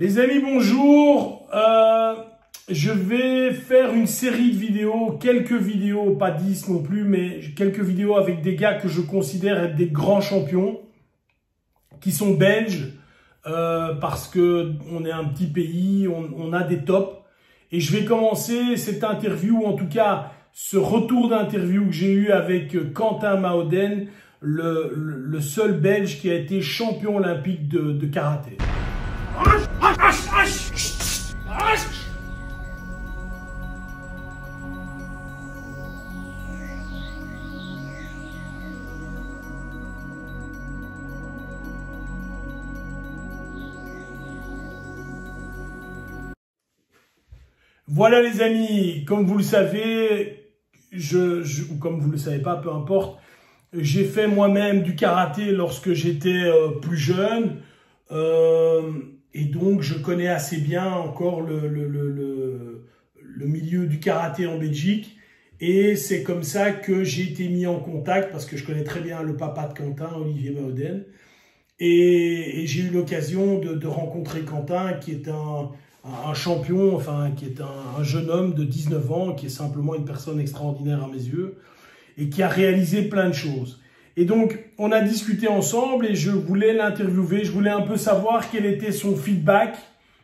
Les amis, bonjour. Je vais faire une série de vidéos, quelques vidéos, pas 10 non plus, mais quelques vidéos avec des gars que je considère être des grands champions, qui sont belges, parce que on est un petit pays, on a des tops. Et je vais commencer cette interview, en tout cas ce retour d'interview que j'ai eu avec Quentin Maodène, le seul belge qui a été champion olympique de karaté. Voilà les amis, comme vous le savez, ou comme vous ne le savez pas, peu importe, j'ai fait moi-même du karaté lorsque j'étais plus jeune. Et donc, je connais assez bien encore le milieu du karaté en Belgique. Et c'est comme ça que j'ai été mis en contact, parce que je connais très bien le papa de Quentin, Olivier Maodène. Et j'ai eu l'occasion de rencontrer Quentin, qui est un champion, enfin, qui est un jeune homme de 19 ans, qui est simplement une personne extraordinaire à mes yeux, et qui a réalisé plein de choses. Et donc, on a discuté ensemble et je voulais l'interviewer, je voulais un peu savoir quel était son feedback,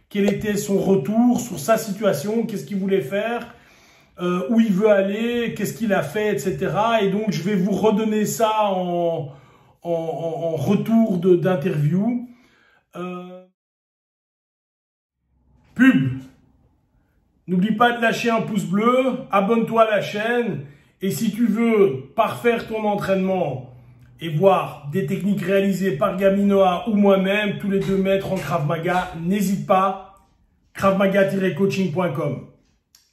quel était son retour sur sa situation, qu'est-ce qu'il voulait faire, où il veut aller, qu'est-ce qu'il a fait, etc. Et donc, je vais vous redonner ça en retour d'interview. Pub. N'oublie pas de lâcher un pouce bleu, abonne-toi à la chaîne et si tu veux parfaire ton entraînement et voir des techniques réalisées par Gaminoa ou moi-même, tous les 2 mètres en Krav Maga, n'hésite pas, kravmaga-coaching.com.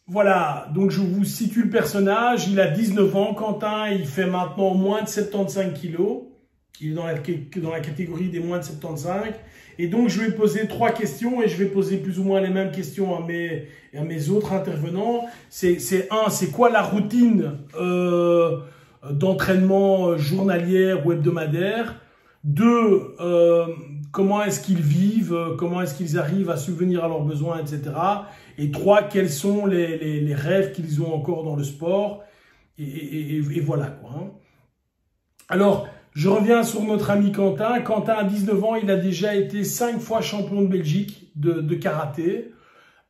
Voilà, donc je vous situe le personnage, il a 19 ans, Quentin, il fait maintenant moins de 75 kilos, il est dans la catégorie des moins de 75. Et donc, je vais poser 3 questions et je vais poser plus ou moins les mêmes questions à mes autres intervenants. C'est quoi la routine d'entraînement journalière ou hebdomadaire? 2, comment est-ce qu'ils vivent? Comment est-ce qu'ils arrivent à subvenir à leurs besoins, etc. Et 3, quels sont les rêves qu'ils ont encore dans le sport? Et voilà quoi. Hein. Alors, je reviens sur notre ami Quentin. Quentin a 19 ans, il a déjà été 5 fois champion de Belgique de karaté.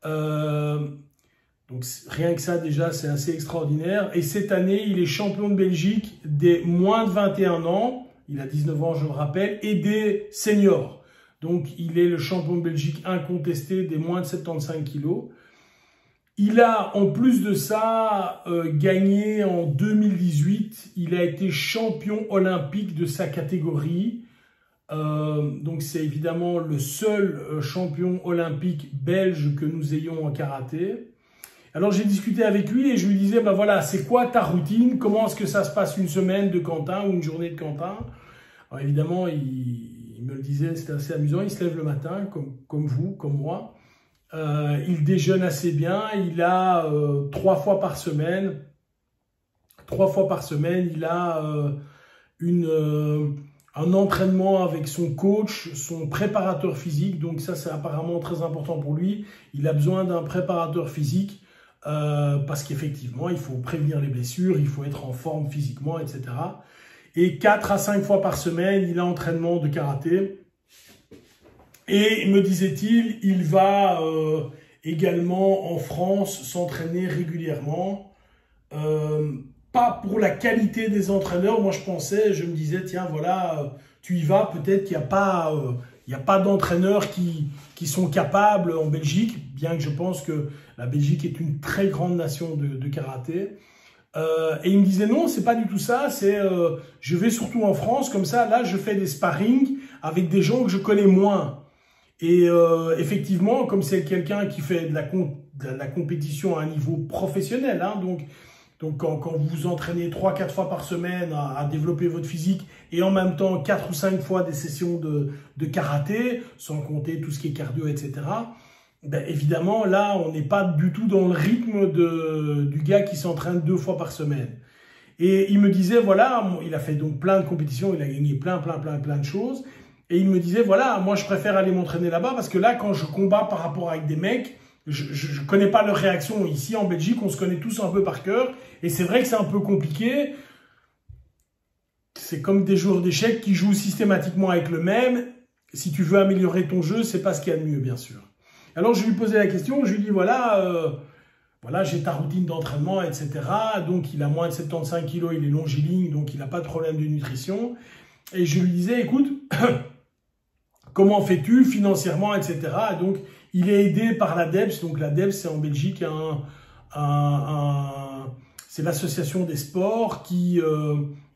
Donc rien que ça déjà, c'est assez extraordinaire. Et cette année, il est champion de Belgique des moins de 21 ans. Il a 19 ans, je le rappelle, et des seniors. Donc il est le champion de Belgique incontesté des moins de 75 kilos. Il a, en plus de ça, gagné en 2018. Il a été champion olympique de sa catégorie. Donc, c'est évidemment le seul champion olympique belge que nous ayons en karaté. Alors, j'ai discuté avec lui et je lui disais, ben voilà, c'est quoi ta routine? Comment est-ce que ça se passe une semaine de Quentin ou une journée de Quentin? Alors, évidemment, il me le disait, c'était assez amusant. Il se lève le matin, comme vous, comme moi. Il déjeune assez bien, il a 3 fois par semaine, il a un entraînement avec son coach, son préparateur physique, donc ça c'est apparemment très important pour lui. Il a besoin d'un préparateur physique parce qu'effectivement il faut prévenir les blessures, il faut être en forme physiquement, etc. Et 4 à 5 fois par semaine, il a entraînement de karaté. Et, me disait-il, il va également en France s'entraîner régulièrement. Pas pour la qualité des entraîneurs. Moi, je me disais, tiens, voilà, tu y vas, peut-être qu'il n'y a pas d'entraîneurs qui sont capables en Belgique, bien que je pense que la Belgique est une très grande nation de karaté. Et il me disait, non, c'est pas du tout ça, je vais surtout en France, comme ça, là, je fais des sparring avec des gens que je connais moins. Et effectivement, comme c'est quelqu'un qui fait de la compétition à un niveau professionnel, hein, donc quand vous vous entraînez 3-4 fois par semaine à développer votre physique et en même temps 4 ou 5 fois des sessions de karaté, sans compter tout ce qui est cardio, etc., ben évidemment, là, on n'est pas du tout dans le rythme du gars qui s'entraîne 2 fois par semaine. Et il me disait, voilà, il a fait donc plein de compétitions, il a gagné plein de choses. Et il me disait, voilà, moi je préfère aller m'entraîner là-bas parce que là, quand je combats par rapport avec des mecs, je connais pas leur réaction. Ici en Belgique, on se connaît tous un peu par cœur. Et c'est vrai que c'est un peu compliqué. C'est comme des joueurs d'échecs qui jouent systématiquement avec le même. Si tu veux améliorer ton jeu, c'est pas ce qu'il y a de mieux, bien sûr. Alors je lui posais la question, je lui dis, voilà, j'ai ta routine d'entraînement, etc. Donc il a moins de 75 kilos, il est longiligne, donc il n'a pas de problème de nutrition. Et je lui disais, écoute, comment fais-tu financièrement, etc. Donc, il est aidé par l'ADEPS. Donc, l'ADEPS, c'est en Belgique c'est l'association des sports qui,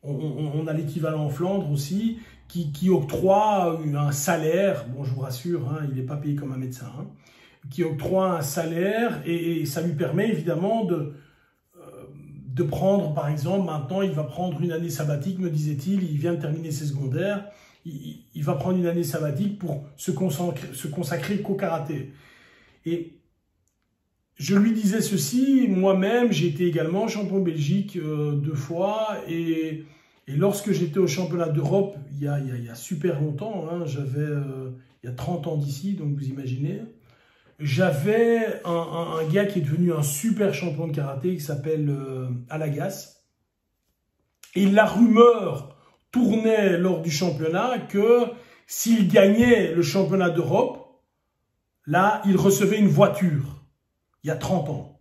on a l'équivalent en Flandre aussi, qui octroie un salaire. Bon, je vous rassure, hein, il n'est pas payé comme un médecin. Hein, qui octroie un salaire et ça lui permet évidemment de prendre, par exemple, maintenant, il va prendre une année sabbatique, me disait-il, il vient de terminer ses secondaires. Il va prendre une année sabbatique pour se consacrer qu'au karaté. Et je lui disais ceci, moi-même, j'ai été également champion de Belgique 2 fois. Et lorsque j'étais au championnat d'Europe, il y a super longtemps, hein, il y a 30 ans d'ici, donc vous imaginez, j'avais un gars qui est devenu un super champion de karaté qui s'appelle Alagas. Et la rumeur tournait lors du championnat que s'il gagnait le championnat d'Europe, là, il recevait une voiture, il y a 30 ans.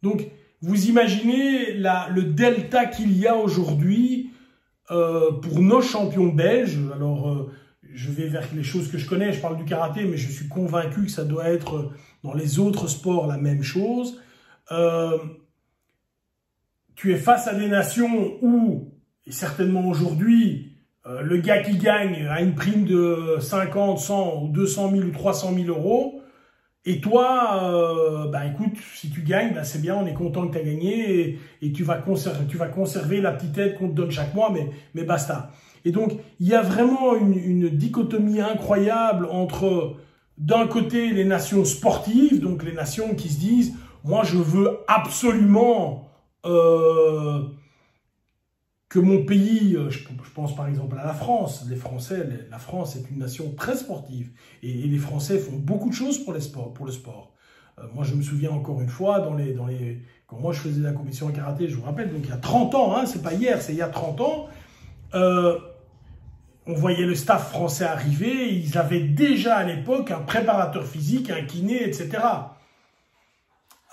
Donc, vous imaginez le delta qu'il y a aujourd'hui pour nos champions belges. Alors, je vais vers les choses que je connais, je parle du karaté, mais je suis convaincu que ça doit être dans les autres sports la même chose. Tu es face à des nations où, et certainement aujourd'hui, le gars qui gagne a une prime de 50, 100 ou 200 000 ou 300 000 euros. Et toi, écoute, si tu gagnes, c'est bien, on est content que tu as gagné et tu vas conserver la petite aide qu'on te donne chaque mois, mais basta. Et donc, il y a vraiment une dichotomie incroyable entre, d'un côté, les nations sportives, donc les nations qui se disent, moi je veux absolument que mon pays, je pense par exemple à la France, la France est une nation très sportive et les Français font beaucoup de choses pour le sport. Moi je me souviens encore une fois, quand moi je faisais la compétition en karaté, je vous rappelle, donc il y a 30 ans, hein, c'est pas hier, c'est il y a 30 ans, on voyait le staff français arriver, ils avaient déjà à l'époque un préparateur physique, un kiné, etc.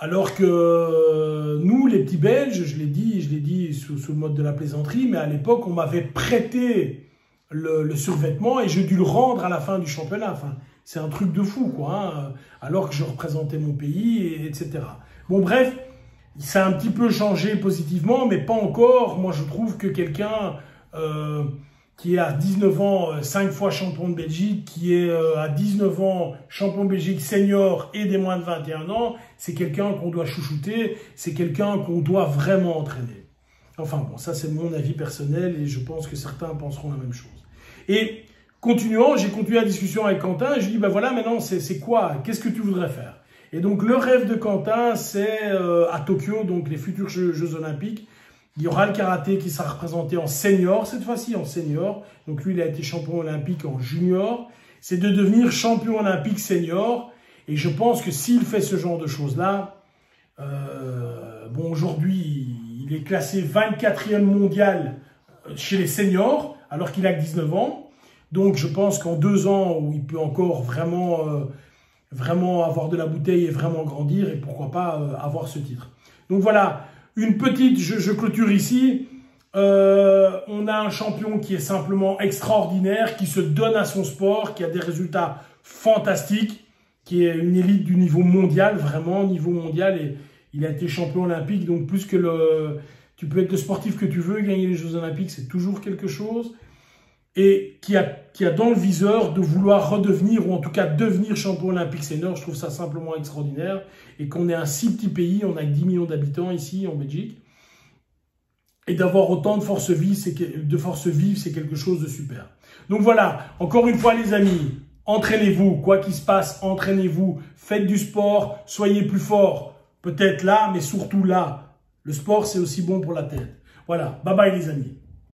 Alors que nous, les petits Belges, je l'ai dit sous le mode de la plaisanterie, mais à l'époque, on m'avait prêté le survêtement et j'ai dû le rendre à la fin du championnat. Enfin, c'est un truc de fou, quoi, hein, alors que je représentais mon pays, etc. Bon, bref, ça a un petit peu changé positivement, mais pas encore. Moi, je trouve que quelqu'un qui est à 19 ans 5 fois champion de Belgique, qui est à 19 ans champion de Belgique senior et des moins de 21 ans, c'est quelqu'un qu'on doit chouchouter, c'est quelqu'un qu'on doit vraiment entraîner. Enfin bon, ça c'est mon avis personnel et je pense que certains penseront la même chose. Et continuant, j'ai continué la discussion avec Quentin et je lui dis, voilà, maintenant c'est quoi? Qu'est-ce que tu voudrais faire? Et donc le rêve de Quentin, c'est à Tokyo, donc les futurs Jeux Olympiques, il y aura le karaté qui sera représenté en senior, cette fois-ci en senior. Donc lui, il a été champion olympique en junior. C'est de devenir champion olympique senior. Et je pense que s'il fait ce genre de choses-là, bon, aujourd'hui, il est classé 24e mondial chez les seniors, alors qu'il a que 19 ans. Donc je pense qu'en 2 ans, où il peut encore vraiment avoir de la bouteille et vraiment grandir, et pourquoi pas avoir ce titre. Donc voilà. Une petite, je clôture ici, on a un champion qui est simplement extraordinaire, qui se donne à son sport, qui a des résultats fantastiques, qui est une élite du niveau mondial, vraiment niveau mondial, et il a été champion olympique, donc plus que tu peux être le sportif que tu veux, gagner les Jeux Olympiques, c'est toujours quelque chose, et qui a dans le viseur de vouloir redevenir, ou en tout cas devenir champion olympique senior. Je trouve ça simplement extraordinaire. Et qu'on est un si petit pays, on a 10 millions d'habitants ici en Belgique. Et d'avoir autant de force vive, c'est quelque chose de super. Donc voilà, encore une fois les amis, entraînez-vous, quoi qu'il se passe, entraînez-vous, faites du sport, soyez plus forts, peut-être là, mais surtout là. Le sport, c'est aussi bon pour la tête. Voilà, bye bye les amis.